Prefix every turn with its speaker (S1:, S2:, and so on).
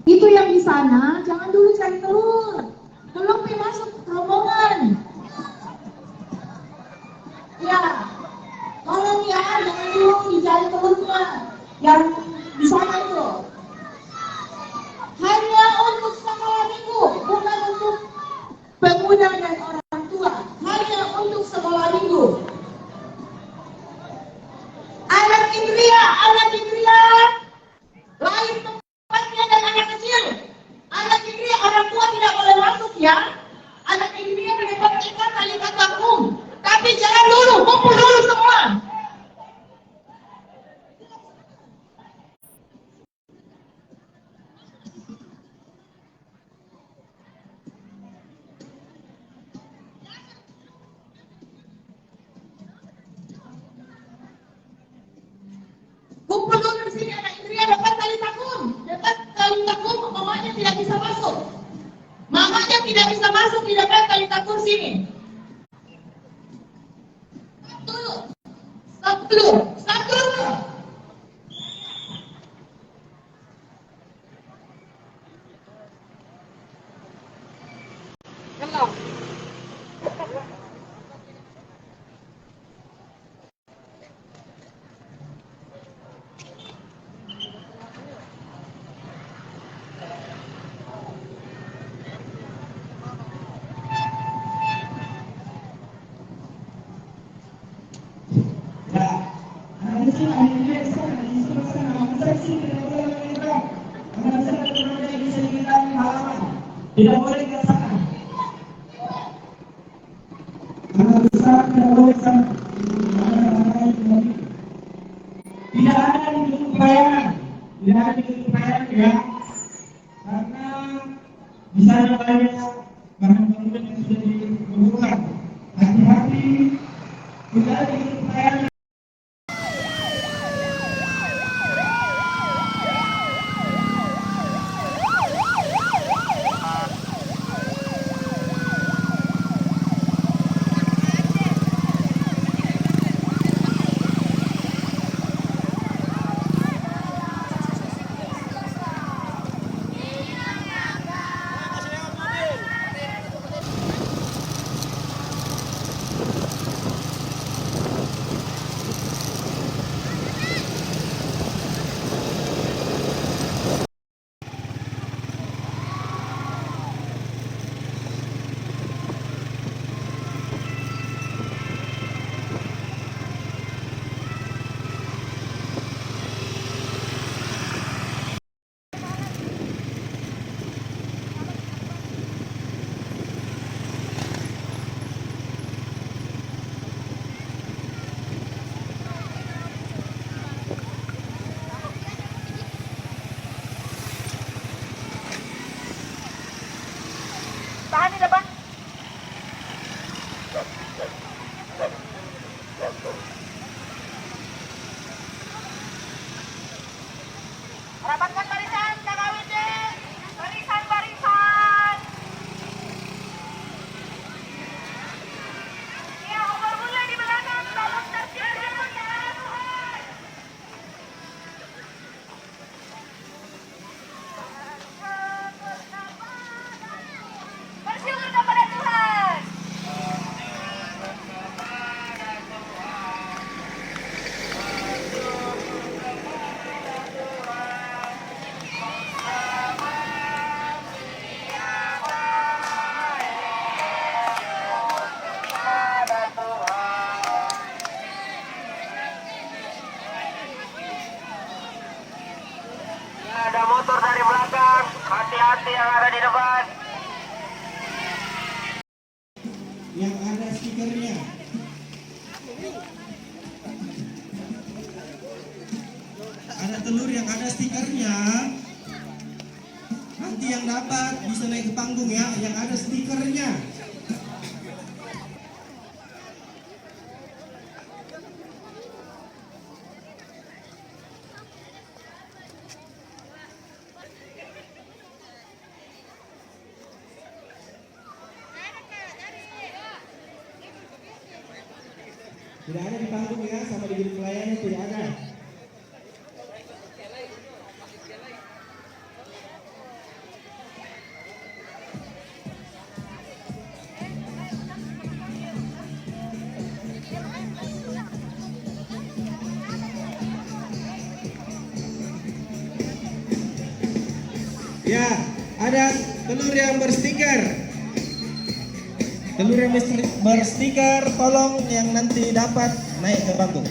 S1: Itu yang di sana, jangan dulu cari telur. Belum masuk rombongan. Ya, tolong ya, jangan dulu dicari telurnya. Yang di sana itu. Hanya untuk sekolah minggu, bukan untuk pemuda dan orang tua. Hanya untuk sekolah minggu. Anak Indria, lain tempatnya dan anak kecil. Anak Indria, orang tua tidak boleh masuk ya. Anak Indria mendapatkan tali katakum. Tapi jangan dulu, kumpul dulu semua. Kumpul dulu di sini, anak Indria dapat tali takum. Dapat tali takum, mamanya tidak bisa masuk. Mamanya tidak bisa masuk, tidak dapat tali takum sini. Stop dulu. Tidak boleh dirasakan. Karena besar tidak boleh sama. Tidak ada di gedung pelayanan, ya. Karena di sana banyak barang-barang yang sudah dikumpulkan. Hati-hati, tidak di gedung pelayanan. Tahan di depan. Rapatkan barisan, KKWJ. Barisan. Ya, umur mulai di belakang. Tolong tertib. Bersih.
S2: Ada motor dari belakang, hati-hati yang ada di depan.
S3: Yang ada stikernya. Ada telur yang ada stikernya. Nanti yang dapat bisa naik ke panggung ya, yang ada stikernya. Tidak ada di panggung ya, sama di gedung pelayanan tidak ada. Ya, ada telur yang berstiker. Telur yang berstiker, tolong yang nanti dapat naik ke panggung.